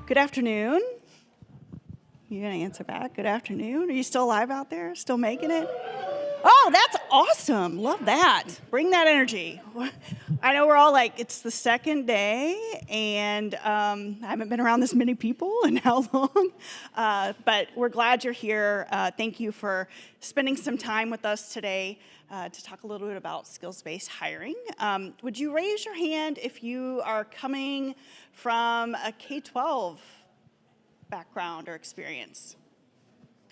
Good afternoon. You're going to answer back. Good afternoon. Are you still alive out there? Still making it? Oh, that's awesome. Love that. Bring that energy. I know we're all like, it's the second day, and I haven't been around this many people in how long? But we're glad you're here. Thank you for spending some time with us today to talk a little bit about skills-based hiring. Would you raise your hand if you are coming from a K-12 background or experience?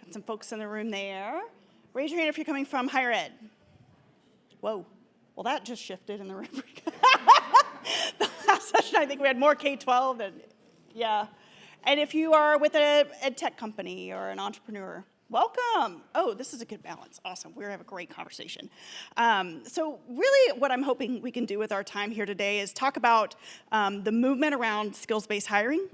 Got some folks in the room there. Raise your hand if you're coming from higher ed. Whoa. Well, that just shifted in the rubric. The last session, I think we had more K-12 than, yeah. And if you are with an ed tech company or an entrepreneur, welcome. Oh, this is a good balance. Awesome. We're going to have a great conversation. So really what I'm hoping we can do with our time here today is talk about the movement around skills-based hiring.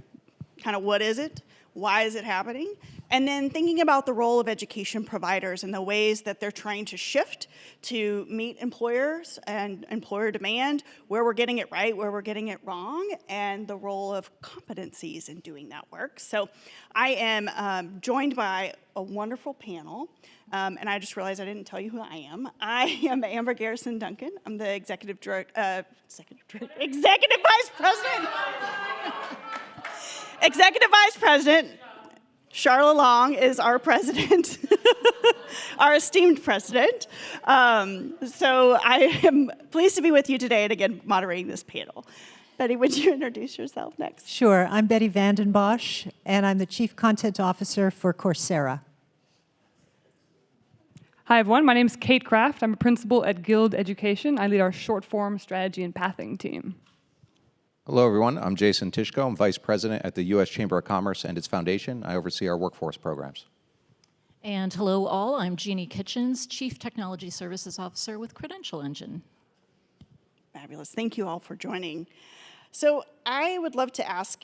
Kind of what is it? Why is it happening? And then thinking about the role of education providers and the ways that they're trying to shift to meet employers and employer demand, where we're getting it right, where we're getting it wrong, and the role of competencies in doing that work. So I am joined by a wonderful panel, and I just realized I didn't tell you who I am. I am Amber Garrison Duncan. I'm the executive vice president. Executive Vice President. Charlotte Long is our president, our esteemed president. So I am pleased to be with you today and again moderating this panel. Betty, would you introduce yourself next? Sure. I'm Betty Vandenbosch, and I'm the Chief Content Officer for Coursera. Hi, everyone. My name is Kate Kraft. I'm a principal at Guild Education. I lead our short-form strategy and pathing team. Hello, everyone. I'm Jason Tyszko. I'm Vice President at the U.S. Chamber of Commerce and its foundation. I oversee our workforce programs. And hello, all. I'm Jeanne Kitchens, Chief Technology Services Officer with Credential Engine. Fabulous. Thank you all for joining. So I would love to ask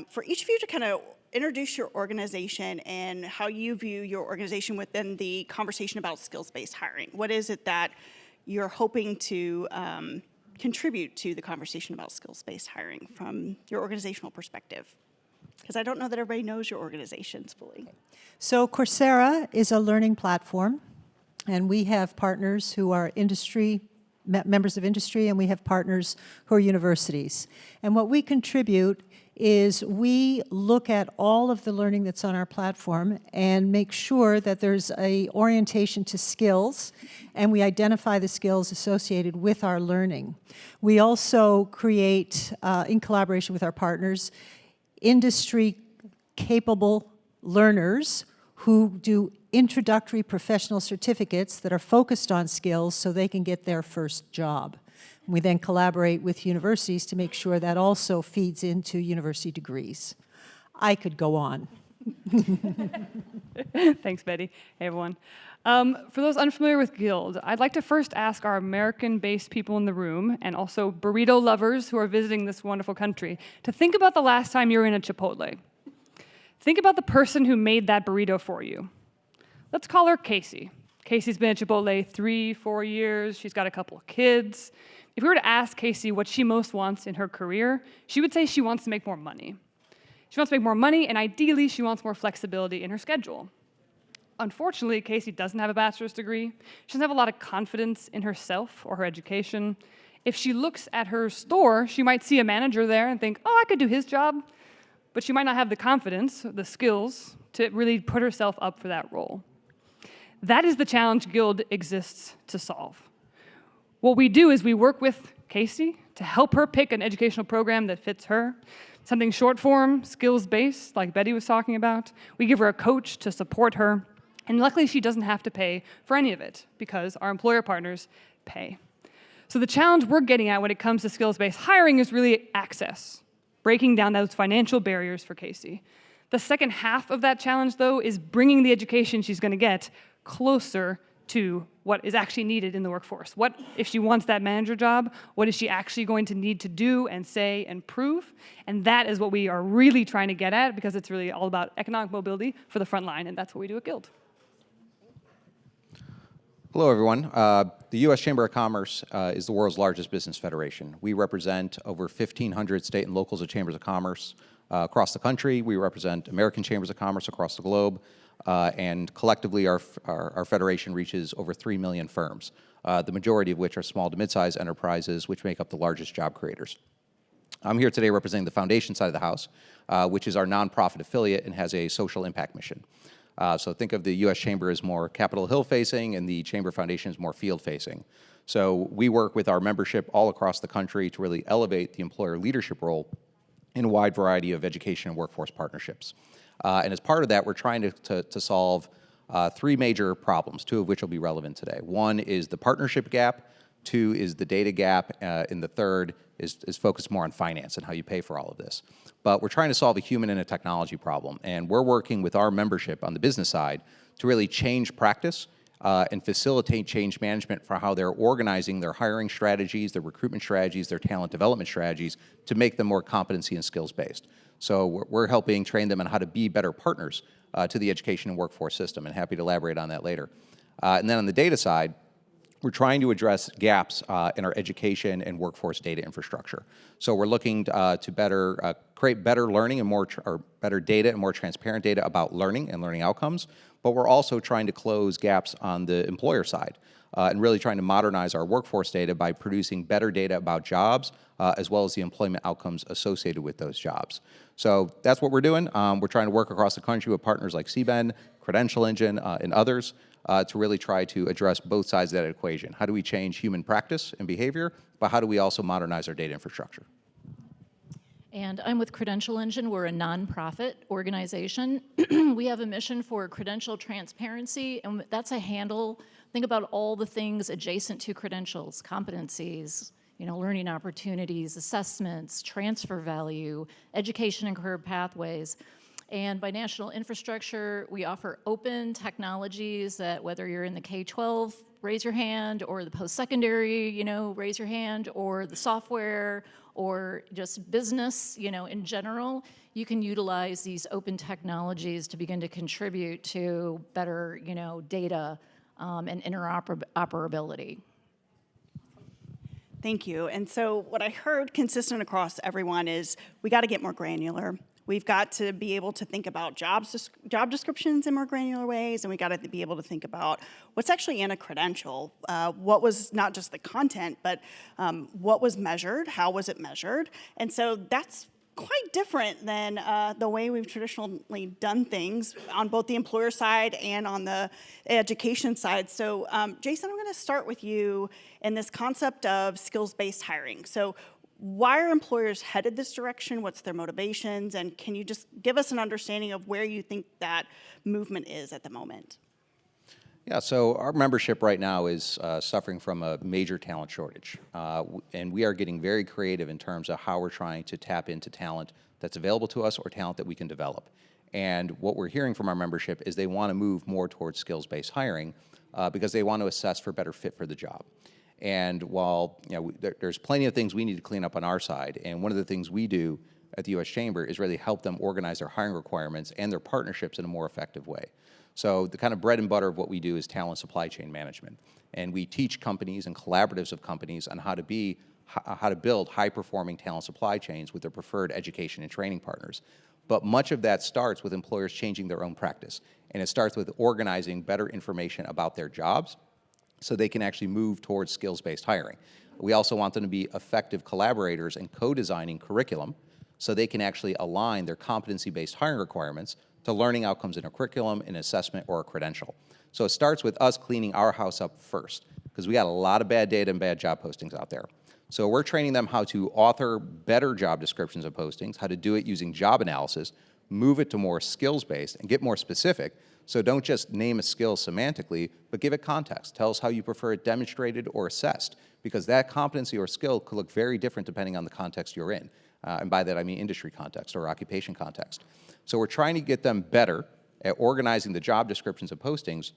for each of you to kind of introduce your organization and how you view your organization within the conversation about skills-based hiring. What is it that you're hoping to contribute to the conversation about skills-based hiring from your organizational perspective? Because I don't know that everybody knows your organizations fully. So Coursera is a learning platform, and we have partners who are members of industry, and we have partners who are universities. And what we contribute is we look at all of the learning that's on our platform and make sure that there's an orientation to skills, and we identify the skills associated with our learning. We also create, in collaboration with our partners, industry-capable learners who do introductory professional certificates that are focused on skills so they can get their first job. We then collaborate with universities to make sure that also feeds into university degrees. I could go on. Thanks, Betty. Hey, everyone. For those unfamiliar with Guild, I'd like to first ask our American-based people in the room and also burrito lovers who are visiting this wonderful country to think about the last time you were in a Chipotle. Think about the person who made that burrito for you. Let's call her Casey. Casey's been at Chipotle 3-4 years. She's got a couple of kids. If we were to ask Casey what she most wants in her career, she would say she wants to make more money. She wants to make more money, and ideally, she wants more flexibility in her schedule. Unfortunately, Casey doesn't have a bachelor's degree. She doesn't have a lot of confidence in herself or her education. If she looks at her store, she might see a manager there and think, oh, I could do his job. But she might not have the confidence, the skills, to really put herself up for that role. That is the challenge Guild exists to solve. What we do is we work with Casey to help her pick an educational program that fits her, something short form, skills-based, like Betty was talking about. We give her a coach to support her, and luckily she doesn't have to pay for any of it because our employer partners pay. So the challenge we're getting at when it comes to skills-based hiring is really access, breaking down those financial barriers for Casey. The second half of that challenge, though, is bringing the education she's going to get closer to what is actually needed in the workforce. What, if she wants that manager job, what is she actually going to need to do and say and prove? And that is what we are really trying to get at, because it's really all about economic mobility for the front line, and that's what we do at Guild. Hello, everyone. The U.S. Chamber of Commerce is the world's largest business federation. We represent over 1,500 state and locals of chambers of commerce. across the country. We represent American Chambers of Commerce across the globe, and collectively our federation reaches over 3 million firms, the majority of which are small to mid-sized enterprises, which make up the largest job creators. I'm here today representing the foundation side of the house, which is our nonprofit affiliate and has a social impact mission. So think of the U.S. Chamber as more Capitol Hill facing and the Chamber Foundation is more field facing. So we work with our membership all across the country to really elevate the employer leadership role in a wide variety of education and workforce partnerships. And as part of that, we're trying to solve 3 major problems, 2 of which will be relevant today. 1 is the partnership gap, 2 is the data gap, and the 3rd is focused more on finance and how you pay for all of this. But we're trying to solve a human and a technology problem, and we're working with our membership on the business side to really change practice and facilitate change management for how they're organizing their hiring strategies, their recruitment strategies, their talent development strategies to make them more competency and skills-based. So we're helping train them on how to be better partners to the education and workforce system, and happy to elaborate on that later. And then on the data side, we're trying to address gaps in our education and workforce data infrastructure. So we're looking to better create better learning and better data and more transparent data about learning and learning outcomes, but we're also trying to close gaps on the employer side and really trying to modernize our workforce data by producing better data about jobs as well as the employment outcomes associated with those jobs. So that's what we're doing. We're trying to work across the country with partners like CBEN, Credential Engine, and others to really try to address both sides of that equation. How do we change human practice and behavior, but how do we also modernize our data infrastructure? And I'm with Credential Engine. We're a nonprofit organization. We have a mission for credential transparency, and that's a handle. Think about all the things adjacent to credentials, competencies, learning opportunities, assessments, transfer value, education and career pathways. And by national infrastructure, we offer open technologies that whether you're in the K-12, raise your hand, or the post-secondary, raise your hand, or the software, or just business, in general, you can utilize these open technologies to begin to contribute to better, data and interoperability. Thank you. And so what I heard consistent across everyone is we got to get more granular. We've got to be able to think about job descriptions in more granular ways, and we got to be able to think about what's actually in a credential. What was not just the content, but what was measured, how was it measured, and so that's quite different than the way we've traditionally done things on both the employer side and on the education side. So Jason, I'm going to start with you in this concept of skills-based hiring. So why are employers headed this direction? What's their motivations? And can you just give us an understanding of where you think that movement is at the moment? Yeah, so our membership right now is suffering from a major talent shortage. And we are getting very creative in terms of how we're trying to tap into talent that's available to us or talent that we can develop. And what we're hearing from our membership is they want to move more towards skills-based hiring because they want to assess for better fit for the job. And while there's plenty of things we need to clean up on our side, and one of the things we do at the U.S. Chamber is really help them organize their hiring requirements and their partnerships in a more effective way. So the kind of bread and butter of what we do is talent supply chain management. And we teach companies and collaboratives of companies on how to build high-performing talent supply chains with their preferred education and training partners. But much of that starts with employers changing their own practice. And it starts with organizing better information about their jobs so they can actually move towards skills-based hiring. We also want them to be effective collaborators in co-designing curriculum so they can actually align their competency-based hiring requirements to learning outcomes in a curriculum, an assessment, or a credential. So it starts with us cleaning our house up first, because we got a lot of bad data and bad job postings out there. So we're training them how to author better job descriptions of postings, how to do it using job analysis, move it to more skills-based, and get more specific. So don't just name a skill semantically, but give it context. Tell us how you prefer it demonstrated or assessed, because that competency or skill could look very different depending on the context you're in. And by that, I mean industry context or occupation context. So we're trying to get them better at organizing the job descriptions of postings,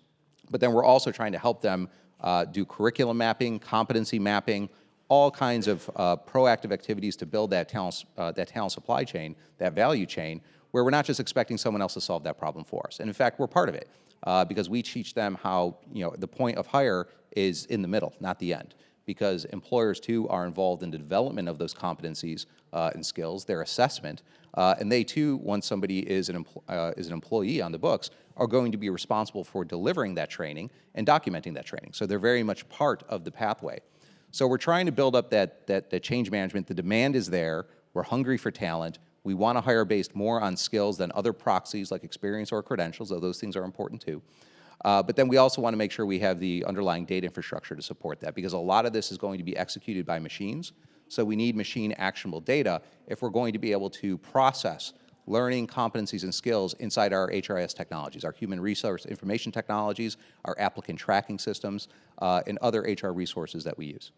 but then we're also trying to help them do curriculum mapping, competency mapping, all kinds of proactive activities to build that talent supply chain, that value chain, where we're not just expecting someone else to solve that problem for us. And in fact, we're part of it because we teach them how the point of hire is in the middle, not the end. because employers too are involved in the development of those competencies and skills, their assessment, and they too, once somebody is an employee on the books, are going to be responsible for delivering that training and documenting that training. So they're very much part of the pathway. So we're trying to build up that change management. The demand is there. We're hungry for talent. We want to hire based more on skills than other proxies like experience or credentials, though those things are important too. But then we also want to make sure we have the underlying data infrastructure to support that, because a lot of this is going to be executed by machines. So we need machine actionable data if we're going to be able to process learning, competencies, and skills inside our HRIS technologies, our human resource information technologies, our applicant tracking systems, and other HR resources that we use.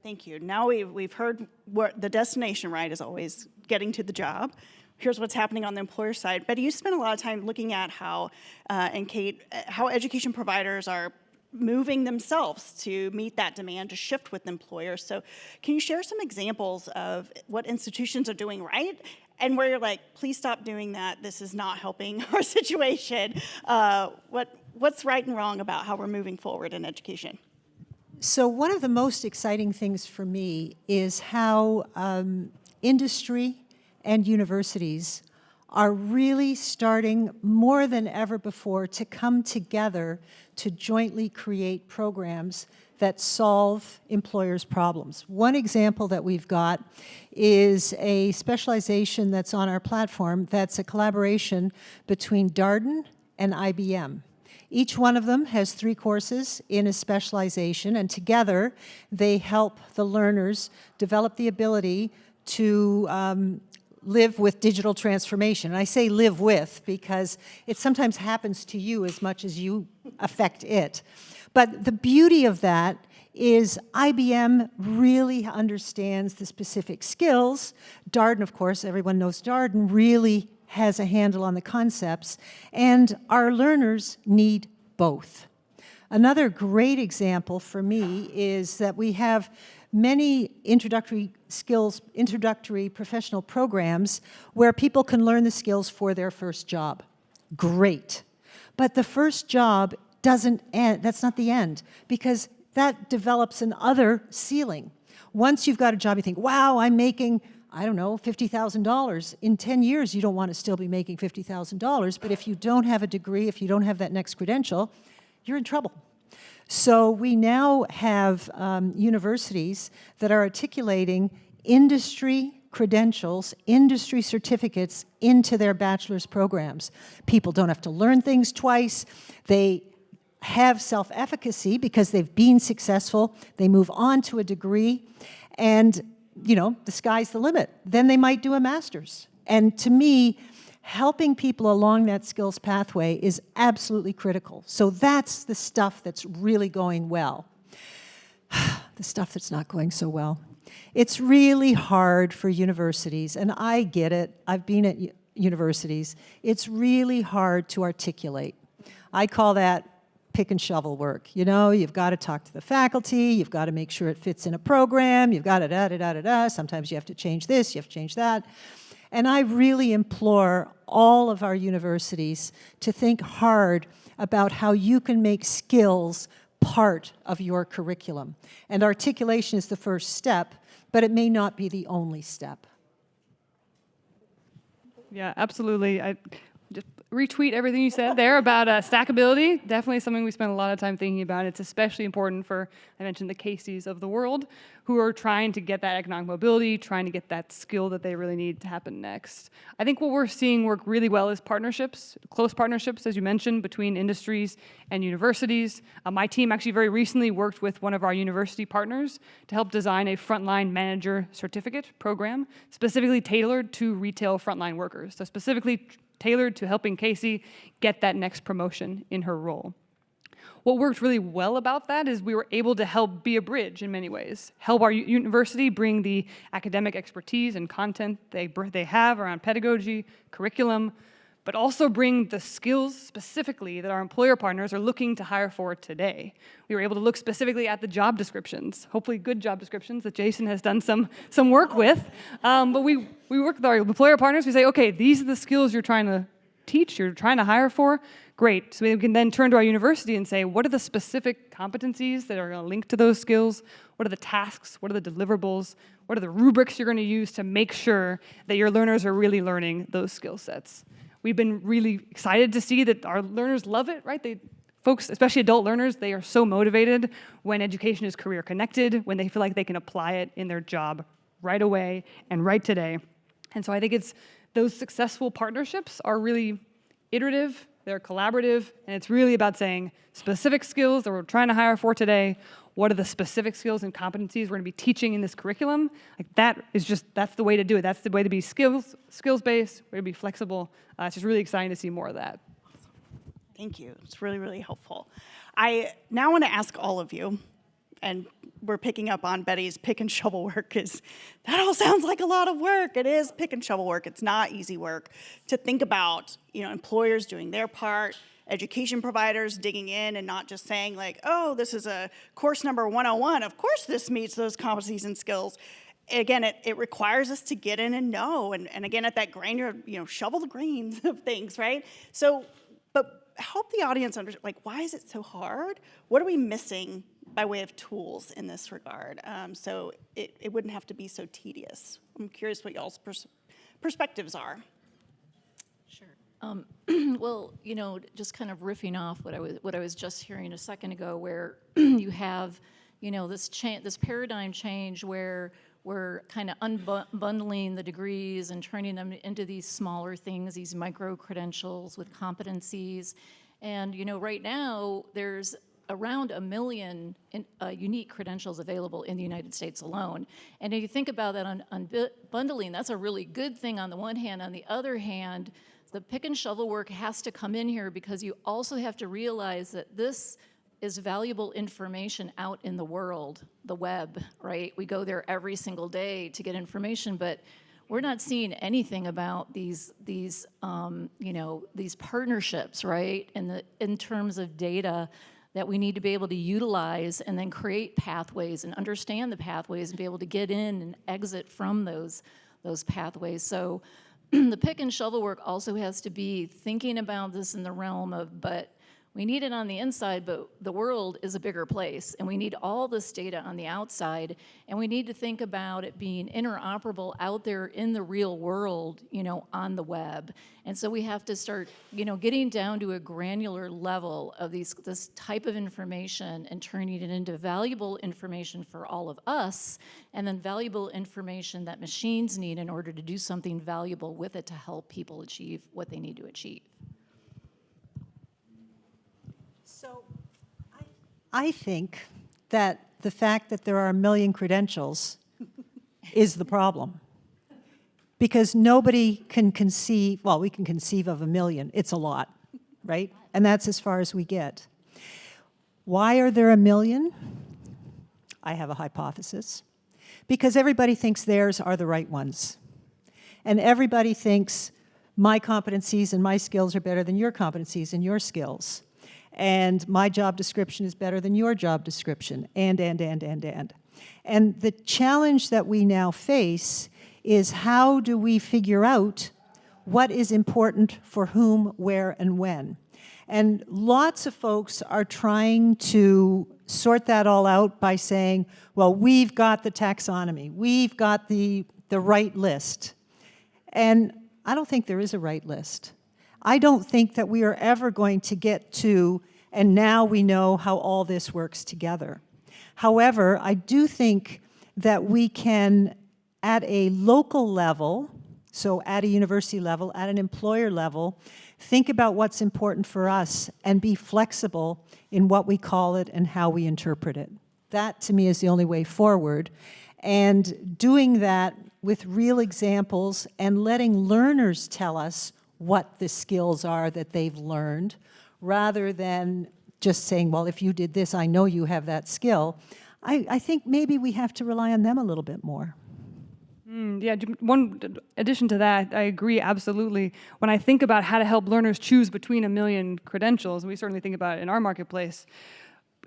Thank you. Now we've heard what the destination, right, is always getting to the job. Here's what's happening on the employer side. But you spend a lot of time looking at how, and Kate, how education providers are moving themselves to meet that demand, to shift with employers. So can you share some examples of what institutions are doing right and where you're like, please stop doing that, this is not helping our situation? What's right and wrong about how we're moving forward in education? So one of the most exciting things for me is how industry and universities are really starting more than ever before to come together to jointly create programs that solve employers' problems. One example that we've got is a specialization that's on our platform that's a collaboration between Darden and IBM. Each one of them has 3 courses in a specialization, and together they help the learners develop the ability to live with digital transformation. And I say live with because it sometimes happens to you as much as you affect it. But the beauty of that is IBM really understands the specific skills. Darden, of course, everyone knows Darden, really has a handle on the concepts, and our learners need both. Another great example for me is that we have many introductory skills, introductory professional programs where people can learn the skills for their first job. Great. But the first job doesn't end, that's not the end, because that develops another ceiling. Once you've got a job, you think, wow, I'm making, I don't know, $50,000. In 10 years, you don't want to still be making $50,000, but if you don't have a degree, if you don't have that next credential, you're in trouble. So we now have universities that are articulating industry credentials, industry certificates into their bachelor's programs. People don't have to learn things twice. They have self-efficacy because they've been successful. They move on to a degree, and you know, the sky's the limit. Then they might do a master's. And to me, helping people along that skills pathway is absolutely critical. So that's the stuff that's really going well. The stuff that's not going so well. It's really hard for universities, and I get it. I've been at universities. It's really hard to articulate. I call that pick and shovel work. You know, you've got to talk to the faculty, you've got to make sure it fits in a program, you've got to da-da-da-da-da, sometimes you have to change this, you have to change that. And I really implore all of our universities to think hard about how you can make skills part of your curriculum. And articulation is the first step, but it may not be the only step. Yeah, absolutely. I just retweet everything you said there about stackability. Definitely something we spend a lot of time thinking about. It's especially important for, I mentioned the Caseys of the world, who are trying to get that economic mobility, trying to get that skill that they really need to happen next. I think what we're seeing work really well is partnerships, close partnerships, as you mentioned, between industries and universities. My team actually very recently worked with one of our university partners to help design a Frontline Manager Certificate program, specifically tailored to retail frontline workers. So specifically tailored to helping Casey get that next promotion in her role. What worked really well about that is we were able to help be a bridge in many ways, help our university bring the academic expertise and content they have around pedagogy, curriculum, but also bring the skills specifically that our employer partners are looking to hire for today. We were able to look specifically at the job descriptions, hopefully good job descriptions that Jason has done some work with. But we work with our employer partners. We say, okay, these are the skills you're trying to teach, you're trying to hire for, great. So we can then turn to our university and say, what are the specific competencies that are going to link to those skills? What are the tasks? What are the deliverables? What are the rubrics you're going to use to make sure that your learners are really learning those skill sets? We've been really excited to see that our learners love it, right? Folks, especially adult learners, they are so motivated when education is career connected, when they feel like they can apply it in their job right away and right today. And so I think those successful partnerships are really iterative, they're collaborative, and it's really about saying specific skills that we're trying to hire for today. What are the specific skills and competencies we're going to be teaching in this curriculum? Like that's the way to do it. That's the way to be skills-based, way to be flexible. It's just really exciting to see more of that. Thank you. It's really, really helpful. I now want to ask all of you, and we're picking up on Betty's pick and shovel work, because that all sounds like a lot of work. It is pick and shovel work. It's not easy work to think about, employers doing their part, education providers digging in and not just saying like, oh, this is a course number 101. Of course this meets those competencies and skills. Again, it requires us to get in and know, and again, at that granular, shovel the grains of things, right? So, but help the audience understand, like, why is it so hard? What are we missing by way of tools in this regard? So it wouldn't have to be so tedious. I'm curious what y'all's perspectives are. Sure. Well, just kind of riffing off what I was just hearing a second ago, where you have, this paradigm change where we're kind of unbundling the degrees and turning them into these smaller things, these micro credentials with competencies. And right now there's around 1 million unique credentials available in the United States alone. And if you think about that on bundling, that's a really good thing on the one hand. On the other hand, the pick and shovel work has to come in here, because you also have to realize that this is valuable information out in the world, the web, right? We go there every single day to get information, but we're not seeing anything about these partnerships, right? In terms of data that we need to be able to utilize and then create pathways and understand the pathways and be able to get in and exit from those pathways. So the pick and shovel work also has to be thinking about this in the realm of, but we need it on the inside, but the world is a bigger place, and we need all this data on the outside, and we need to think about it being interoperable out there in the real world, on the web. And so we have to start, getting down to a granular level of this type of information and turning it into valuable information for all of us, and then valuable information that machines need in order to do something valuable with it to help people achieve what they need to achieve. So I think that the fact that there are 1 million credentials is the problem. Because nobody can conceive, well, we can conceive of 1 million. It's a lot, right? And that's as far as we get. Why are there 1 million? I have a hypothesis. Because everybody thinks theirs are the right ones. And everybody thinks my competencies and my skills are better than your competencies and your skills. And my job description is better than your job description, and. And the challenge that we now face is, how do we figure out what is important for whom, where, and when? And lots of folks are trying to sort that all out by saying, well, we've got the taxonomy, we've got the right list. And I don't think there is a right list. I don't think that we are ever going to get to, and now we know how all this works together. However, I do think that we can, at a local level, so at a university level, at an employer level, think about what's important for us and be flexible in what we call it and how we interpret it. That, to me, is the only way forward. And doing that with real examples and letting learners tell us what the skills are that they've learned, rather than just saying, well, if you did this, I know you have that skill. I think maybe we have to rely on them a little bit more. Yeah, one addition to that, I agree absolutely. When I think about how to help learners choose between 1 million credentials, we certainly think about it in our marketplace,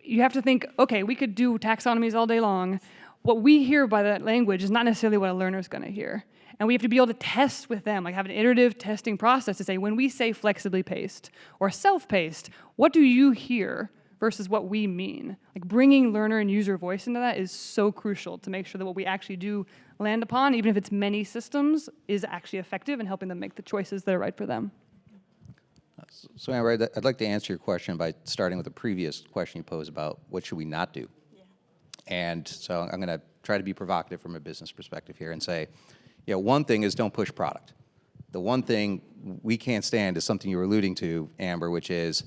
you have to think, okay, we could do taxonomies all day long. What we hear by that language is not necessarily what a learner's going to hear. And we have to be able to test with them, like have an iterative testing process to say, when we say flexibly paced or self-paced, what do you hear versus what we mean? Like bringing learner and user voice into that is so crucial to make sure that what we actually do land upon, even if it's many systems, is actually effective in helping them make the choices that are right for them. So Amber, I'd like to answer your question by starting with the previous question you posed about what should we not do. And so I'm going to try to be provocative from a business perspective here and say, one thing is don't push product. The one thing we can't stand is something you were alluding to, Amber, which is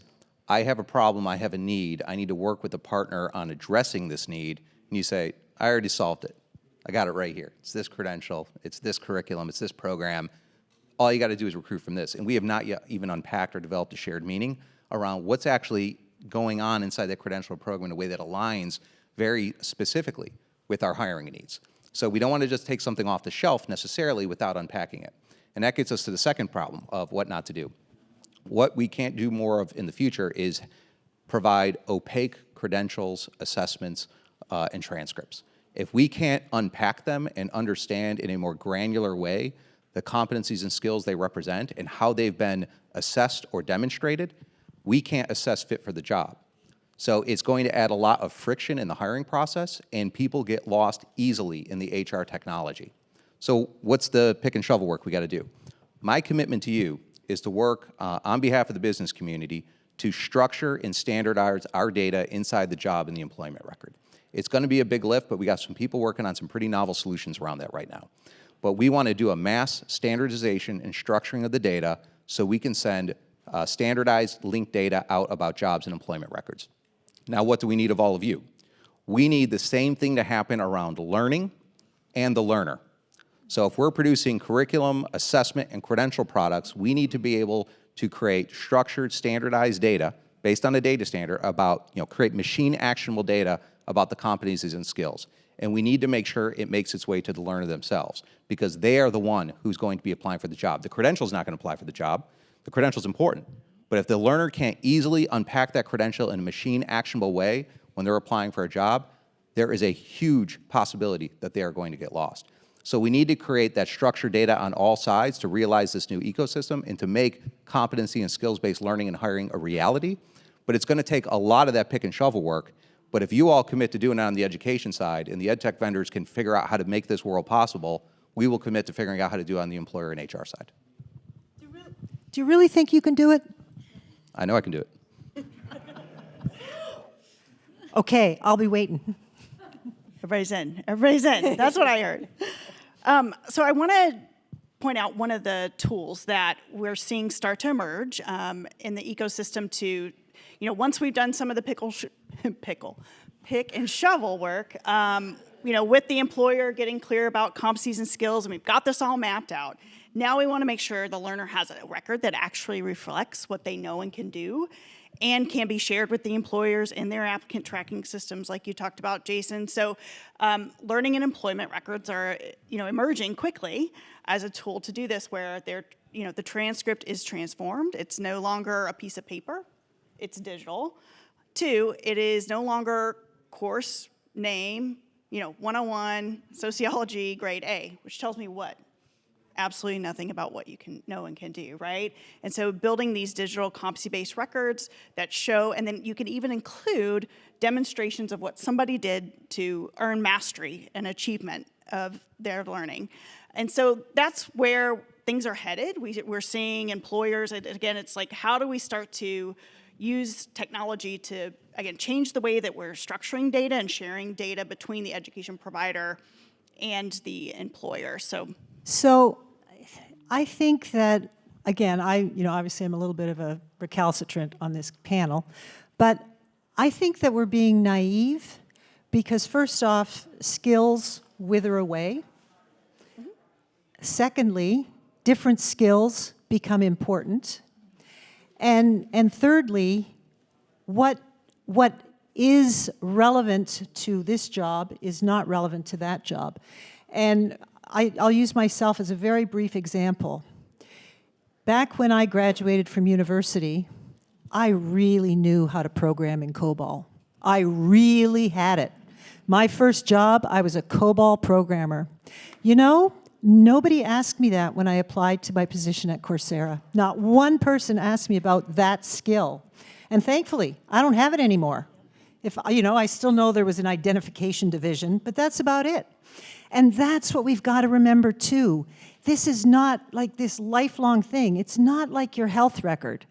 I have a problem, I have a need, I need to work with a partner on addressing this need, and you say, I already solved it. I got it right here. It's this credential, it's this curriculum, it's this program. All you got to do is recruit from this. And we have not yet even unpacked or developed a shared meaning around what's actually going on inside that credential program in a way that aligns very specifically with our hiring needs. So we don't want to just take something off the shelf necessarily without unpacking it. And that gets us to the second problem of what not to do. What we can't do more of in the future is provide opaque credentials, assessments, and transcripts. If we can't unpack them and understand in a more granular way the competencies and skills they represent and how they've been assessed or demonstrated, we can't assess fit for the job. So it's going to add a lot of friction in the hiring process, and people get lost easily in the HR technology. So what's the pick and shovel work we got to do? My commitment to you is to work on behalf of the business community to structure and standardize our data inside the job in the employment record. It's going to be a big lift, but we got some people working on some pretty novel solutions around that right now. But we want to do a mass standardization and structuring of the data so we can send standardized linked data out about jobs and employment records. Now, what do we need of all of you? We need the same thing to happen around learning and the learner. So if we're producing curriculum, assessment, and credential products, we need to be able to create structured, standardized data based on a data standard about, create machine actionable data about the competencies and skills. And we need to make sure it makes its way to the learner themselves, because they are the one who's going to be applying for the job. The credential is not going to apply for the job. The credential is important. But if the learner can't easily unpack that credential in a machine actionable way when they're applying for a job, there is a huge possibility that they are going to get lost. So we need to create that structured data on all sides to realize this new ecosystem and to make competency and skills-based learning and hiring a reality. But it's going to take a lot of that pick and shovel work. But if you all commit to doing it on the education side and the ed tech vendors can figure out how to make this world possible, we will commit to figuring out how to do it on the employer and HR side. Do you really think you can do it? I know I can do it. Okay, I'll be waiting. Everybody's in. Everybody's in. That's what I heard. So I want to point out one of the tools that we're seeing start to emerge in the ecosystem to, once we've done some of the pick and shovel work, with the employer getting clear about competencies and skills, and we've got this all mapped out. Now we want to make sure the learner has a record that actually reflects what they know and can do, and can be shared with the employers in their applicant tracking systems, like you talked about, Jason. So learning and employment records are, emerging quickly as a tool to do this, where they're, the transcript is transformed. It's no longer a piece of paper. It's digital. 2, it is no longer course name, 101 sociology grade A, which tells me what? Absolutely nothing about what you can know and can do, right? And so building these digital competency-based records that show, and then you can even include demonstrations of what somebody did to earn mastery and achievement of their learning. And so that's where things are headed. We're seeing employers, and again, it's like, how do we start to use technology to, again, change the way that we're structuring data and sharing data between the education provider and the employer. So I think that, again, obviously I'm a little bit of a recalcitrant on this panel, but I think that we're being naive because, first off, skills wither away. Mm-hmm. Secondly, different skills become important. And thirdly, what is relevant to this job is not relevant to that job. And I'll use myself as a very brief example. Back when I graduated from university, I really knew how to program in COBOL. I really had it. My first job, I was a COBOL programmer. Nobody asked me that when I applied to my position at Coursera. Not one person asked me about that skill. And thankfully, I don't have it anymore. If, you know, I still know there was an identification division, but that's about it. And that's what we've got to remember too. This is not like this lifelong thing. It's not like your health record.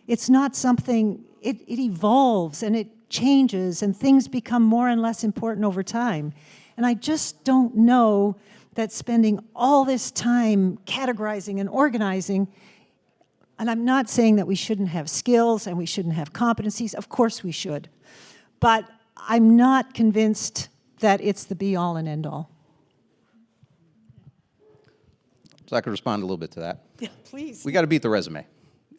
It's not something, it evolves and it changes and things become more and less important over time. And I just don't know that spending all this time categorizing and organizing, and I'm not saying that we shouldn't have skills and we shouldn't have competencies, of course we should. But I'm not convinced that it's the be-all and end-all. So I could respond a little bit to that. Yeah, please. We got to beat the resume.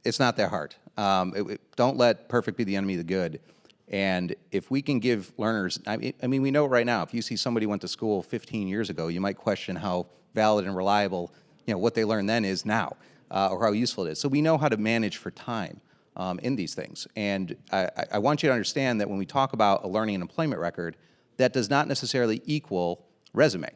It's not that hard. Don't let perfect be the enemy of the good. And if we can give learners, I mean, we know right now, if you see somebody went to school 15 years ago, you might question how valid and reliable, you know, what they learned then is now, or how useful it is. So we know how to manage for time in these things. And I want you to understand that when we talk about a learning and employment record, that does not necessarily equal resume.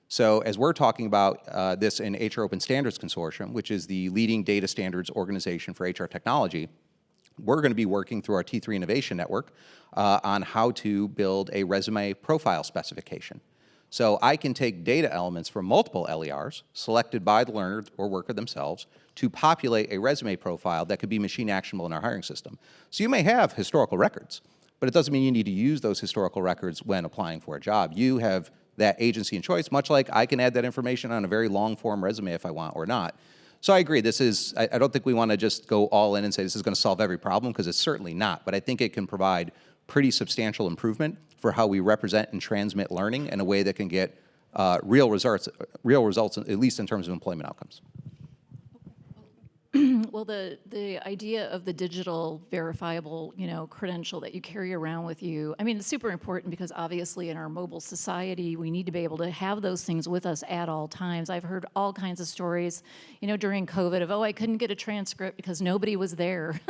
So as we're talking about this in HR Open Standards Consortium, which is the leading data standards organization for HR technology, we're going to be working through our T3 Innovation Network on how to build a resume profile specification. So I can take data elements from multiple LERs selected by the learner or worker themselves to populate a resume profile that could be machine actionable in our hiring system. So you may have historical records, but it doesn't mean you need to use those historical records when applying for a job. You have that agency and choice, much like I can add that information on a very long form resume if I want or not. So I agree, this is, I don't think we want to just go all in and say this is going to solve every problem, because it's certainly not, but I think it can provide pretty substantial improvement for how we represent and transmit learning in a way that can get real results, at least in terms of employment outcomes. Well, the idea of the digital verifiable, you know, credential that you carry around with you, I mean, it's super important because obviously in our mobile society, we need to be able to have those things with us at all times. I've heard all kinds of stories, you know, during COVID of, oh, I couldn't get a transcript because nobody was there.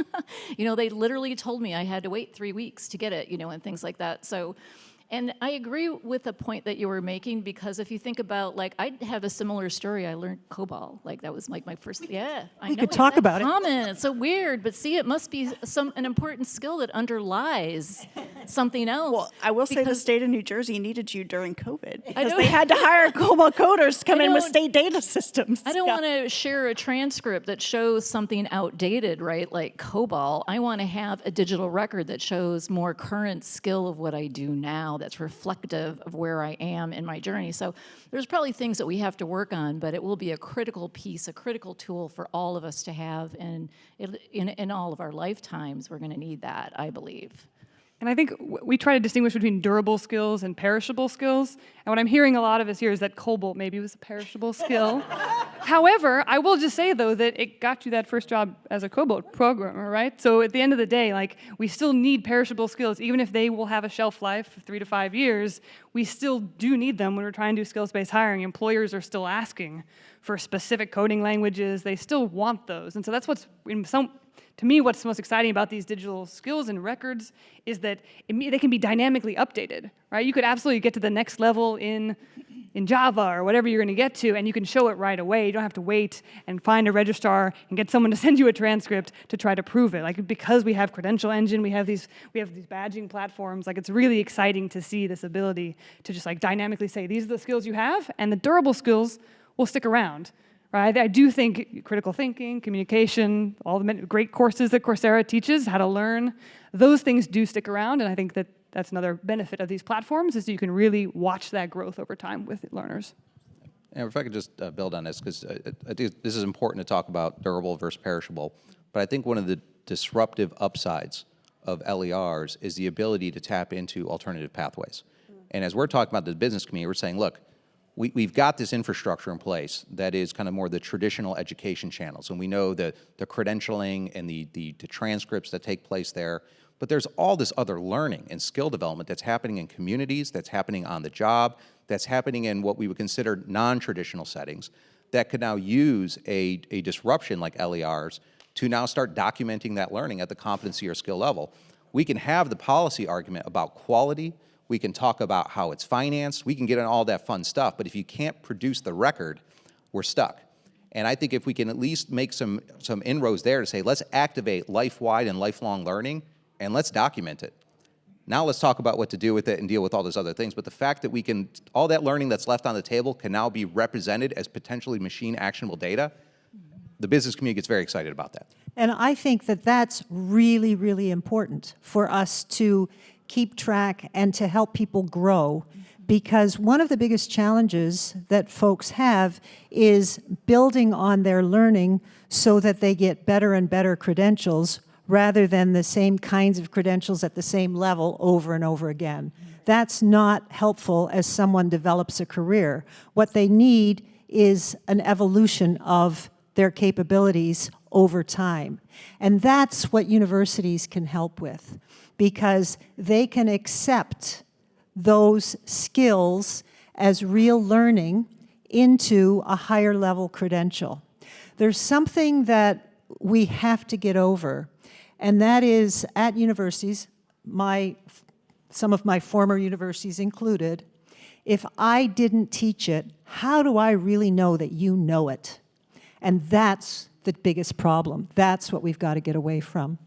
You know, they literally told me I had to wait 3 weeks to get it, you know, and things like that. So, and I agree with the point that you were making, because if you think about, like, I have a similar story. I learned COBOL. Like, that was like my first, yeah. I know could talk about it. common. It's so weird, but see, it must be an important skill that underlies something else. Well, I will say the because- state of New Jersey needed you during COVID because they had to hire COBOL coders to come in with state data systems. I don't want to share a transcript that shows something outdated, right, like COBOL. I want to have a digital record that shows more current skill of what I do now, that's reflective of where I am in my journey. So there's probably things that we have to work on, but it will be a critical piece, a critical tool for all of us to have, and in all of our lifetimes, we're going to need that, I believe. And I think we try to distinguish between durable skills and perishable skills. And what I'm hearing a lot of us here is that COBOL maybe was a perishable skill. However, I will just say, though, that it got you that first job as a COBOL programmer, right? So at the end of the day, like, we still need perishable skills. Even if they will have a shelf life of 3 to 5 years, we still do need them when we're trying to do skills-based hiring. Employers are still asking for specific coding languages. They still want those. And so that's what's, to me, what's most exciting about these digital skills and records is that they can be dynamically updated, right? You could absolutely get to the next level in Java or whatever you're going to get to, and you can show it right away. You don't have to wait and find a registrar and get someone to send you a transcript to try to prove it. Like, because we have Credential Engine, we have these badging platforms. Like, it's really exciting to see this ability to just like dynamically say, these are the skills you have, and the durable skills will stick around. Right? I do think critical thinking, communication, all the great courses that Coursera teaches, how to learn, those things do stick around, and I think that that's another benefit of these platforms, is that you can really watch that growth over time with learners. And if I could just build on this, because I think this is important to talk about durable versus perishable, but I think one of the disruptive upsides of LERs is the ability to tap into alternative pathways. And as we're talking about the business community, we're saying, look, we've got this infrastructure in place that is kind of more the traditional education channels, and we know the credentialing and the transcripts that take place there, but there's all this other learning and skill development that's happening in communities, that's happening on the job, that's happening in what we would consider non-traditional settings, that could now use a disruption like LERs to now start documenting that learning at the competency or skill level. We can have the policy argument about quality, we can talk about how it's financed, we can get into all that fun stuff, but if you can't produce the record we're stuck. And I think if we can at least make some inroads there to say, let's activate life-wide and lifelong learning, and let's document it. Now let's talk about what to do with it and deal with all those other things. But the fact that we can, all that learning that's left on the table can now be represented as potentially machine actionable data, the business community gets very excited about that. And I think that that's really, really important for us to keep track and to help people grow. Because one of the biggest challenges that folks have is building on their learning so that they get better and better credentials rather than the same kinds of credentials at the same level over and over again. That's not helpful as someone develops a career. What they need is an evolution of their capabilities over time. And that's what universities can help with, because they can accept those skills as real learning into a higher level credential. There's something that we have to get over, and that is at universities, some of my former universities included, if I didn't teach it, how do I really know that you know it? And that's the biggest problem. That's what we've got to get away from.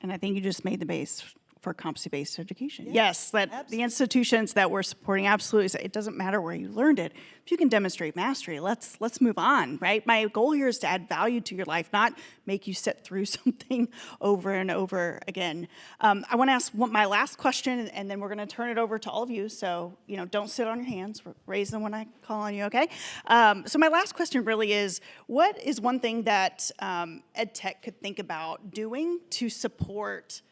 And I think you just made the base for competency-based education. Yes, that the institutions that we're supporting absolutely say it doesn't matter where you learned it. If you can demonstrate mastery, let's move on, right? My goal here is to add value to your life, not make you sit through something over and over again. I want to ask my last question, and then we're going to turn it over to all of you. So, don't sit on your hands. Raise them when I call on you, okay? So my last question really is, what is one thing that EdTech could think about doing to support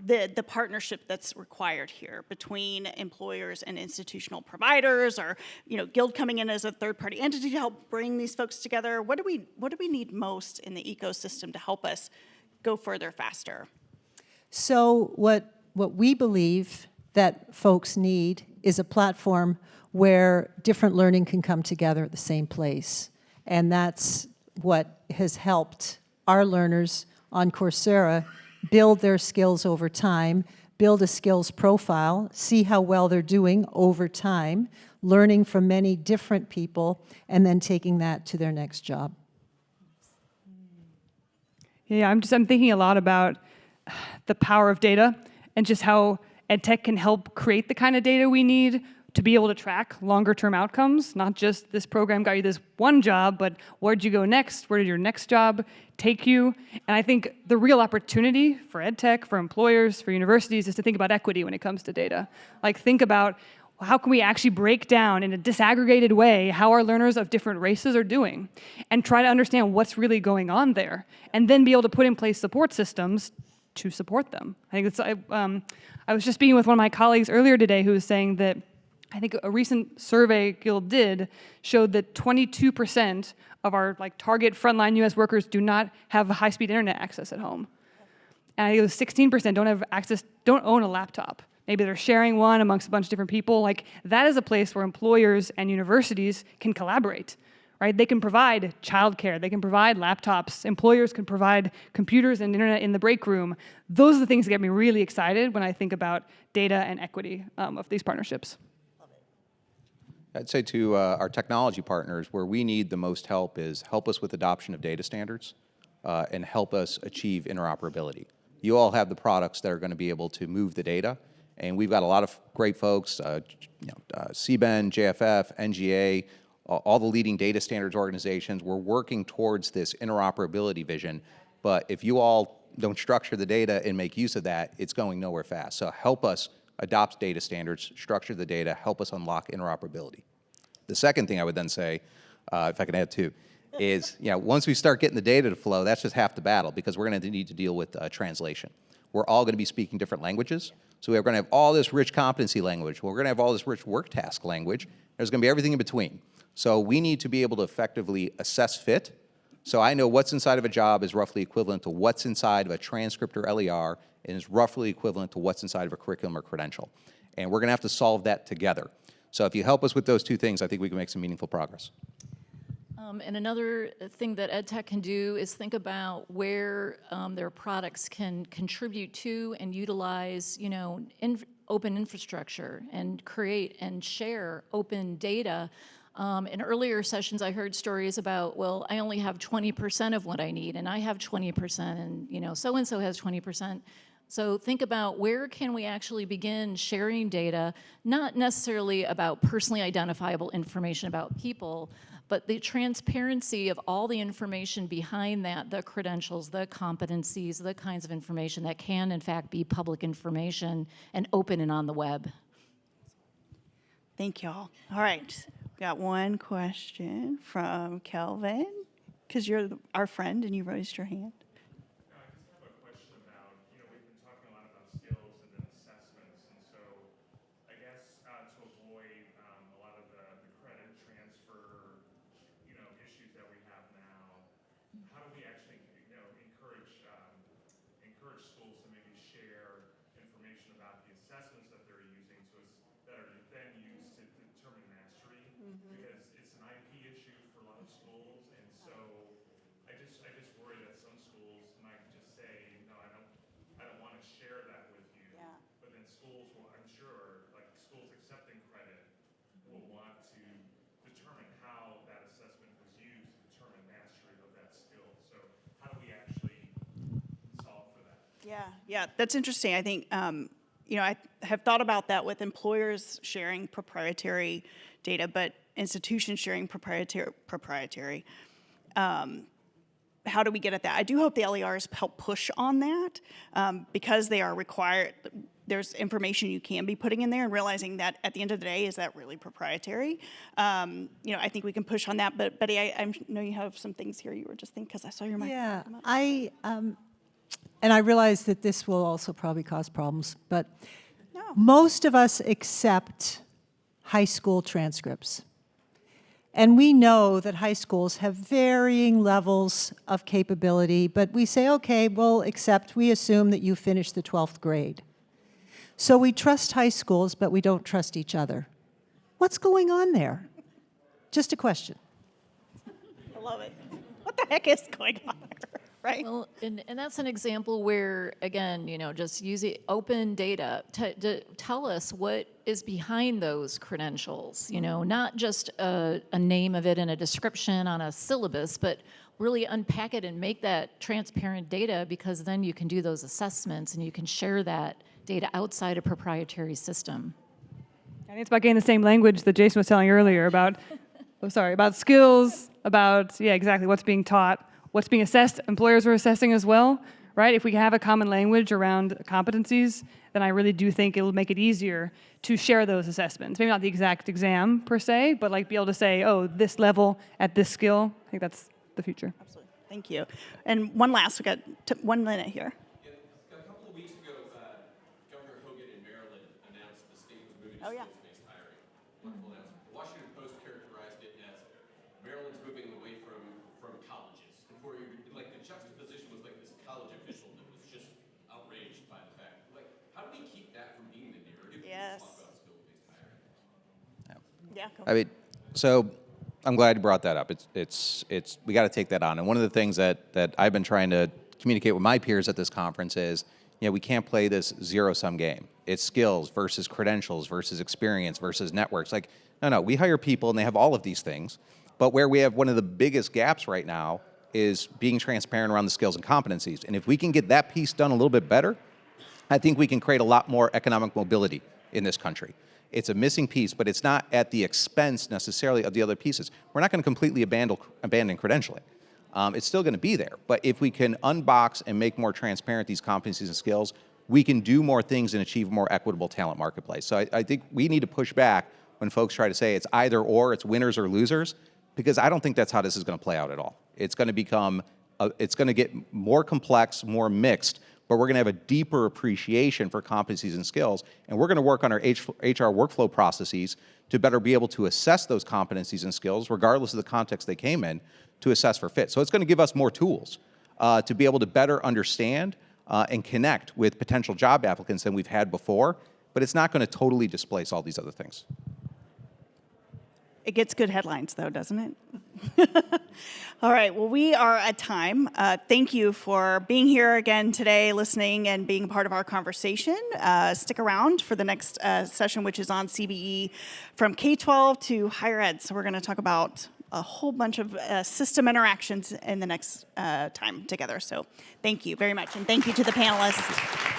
the partnership that's required here between employers and institutional providers, or Guild coming in as a third-party entity to help bring these folks together? What do we need most in the ecosystem to help us go further faster? So what we believe that folks need is a platform where different learning can come together at the same place. And that's what has helped our learners on Coursera build their skills over time, build a skills profile, see how well they're doing over time, learning from many different people, and then taking that to their next job. Yeah, I'm thinking a lot about the power of data and just how EdTech can help create the kind of data we need to be able to track longer-term outcomes, not just this program got you this one job, but where'd you go next? Where did your next job take you? And I think the real opportunity for EdTech, for employers, for universities, is to think about equity when it comes to data. Like, think about how can we actually break down in a disaggregated way how our learners of different races are doing, and try to understand what's really going on there, and then be able to put in place support systems to support them. I think I was just speaking with one of my colleagues earlier today who was saying that I think a recent survey Guild did showed that 22% of our target frontline U.S. workers do not have high-speed internet access at home. And I think it was 16% don't own a laptop. Maybe they're sharing one amongst a bunch of different people. That is a place where employers and universities can collaborate, right? They can provide childcare, they can provide laptops, employers can provide computers and internet in the break room. Those are the things that get me really excited when I think about data and equity of these partnerships. I'd say to our technology partners, where we need the most help is help us with adoption of data standards and help us achieve interoperability. You all have the products that are going to be able to move the data, and we've got a lot of great folks, CBEN, JFF, NGA, all the leading data standards organizations. We're working towards this interoperability vision, but if you all don't structure the data and make use of that, it's going nowhere fast. So help us adopt data standards, structure the data, help us unlock interoperability. The second thing I would then say, if I can add two, is once we start getting the data to flow, that's just half the battle, because we're going to need to deal with translation. We're all going to be speaking different languages, so we're going to have all this rich competency language. We're going to have all this rich work task language. There's going to be everything in between. So we need to be able to effectively assess fit. So I know what's inside of a job is roughly equivalent to what's inside of a transcript or LER, and is roughly equivalent to what's inside of a curriculum or credential. And we're going to have to solve that together. So if you help us with those two things, I think we can make some meaningful progress. And another thing that EdTech can do is think about where their products can contribute to and utilize, open infrastructure and create and share open data In earlier sessions, I heard stories about, well, I only have 20% of what I need, and I have 20%, and so-and-so has 20%. So think about where can we actually begin sharing data, not necessarily about personally identifiable information about people, but the transparency of all the information behind that, the credentials, the competencies, the kinds of information that can, in fact, be public information and open and on the web. Thank y'all. All right. We got one question from Kelvin, because you're our friend and you raised your hand. I just have a question about, we've been talking a lot about skills and then assessments, and so I guess to avoid a lot of the credit transfer, issues that we have now, how do we actually, encourage schools to maybe share information about the assessments that they're using that are then used to determine mastery? Because it's an IP issue for a lot of schools, and so I just worry that some schools might just say, no, I don't want to share that with you. Yeah. But then schools will, I'm sure, like schools accepting credit will want to determine how that assessment was used to determine mastery of that skill. So how do we actually solve for that? Yeah, that's interesting. I think, I have thought about that with employers sharing proprietary data, but institutions sharing proprietary. How do we get at that? I do hope the LERs help push on that because they are required. There's information you can be putting in there and realizing that at the end of the day, is that really proprietary? I think we can push on that. But Betty, I know you have some things here you were just thinking because I saw your mic. Yeah, and I realize that this will also probably cause problems, but most of us accept high school transcripts. And we know that high schools have varying levels of capability, but we say, okay, we assume that you finished the 12th grade. So we trust high schools, but we don't trust each other. What's going on there? Just a question. I love it. What the heck is going on there, right? Well, and that's an example where, again, just using open data to tell us what is behind those credentials, not just a name of it and a description on a syllabus, but really unpack it and make that transparent data, because then you can do those assessments and you can share that data outside a proprietary system. I think it's about getting the same language that Jason was telling earlier about, about skills, about, exactly what's being taught, what's being assessed. Employers are assessing as well, right? If we have a common language around competencies, then I really do think it'll make it easier to share those assessments. Maybe not the exact exam per se, but be able to say, oh, this level at this skill. I think that's the future. Absolutely. Thank you. And one last, we got 1 minute here. A couple of weeks ago, Governor Hogan in Maryland announced the state was moving to skills-based hiring. Wonderful announcement. The Washington Post characterized it as Maryland's moving away from colleges. And for you, the juxtaposition was like this college official that was just outraged by the fact. How do we keep that from being the narrative when we talk about skills-based hiring? Yeah. Cool. I mean, so I'm glad you brought that up. It's we got to take that on. And one of the things that I've been trying to communicate with my peers at this conference is, we can't play this zero-sum game. It's skills versus credentials versus experience versus networks. No, we hire people and they have all of these things. But where we have one of the biggest gaps right now is being transparent around the skills and competencies. And if we can get that piece done a little bit better, I think we can create a lot more economic mobility in this country. It's a missing piece, but it's not at the expense necessarily of the other pieces. We're not going to completely abandon credentialing. It's still going to be there. But if we can unbox and make more transparent these competencies and skills, we can do more things and achieve a more equitable talent marketplace. So I think we need to push back when folks try to say it's either or, it's winners or losers, because I don't think that's how this is going to play out at all. It's going to it's going to get more complex, more mixed, but we're going to have a deeper appreciation for competencies and skills, and we're going to work on our HR workflow processes to better be able to assess those competencies and skills, regardless of the context they came in, to assess for fit. So it's going to give us more tools to be able to better understand and connect with potential job applicants than we've had before, but it's not going to totally displace all these other things. It gets good headlines, though, doesn't it? All right, well, we are at time. Thank you for being here again today, listening and being a part of our conversation. Stick around for the next session, which is on CBE from K-12 to higher ed. So we're going to talk about a whole bunch of system interactions in the next time together. So thank you very much, and thank you to the panelists.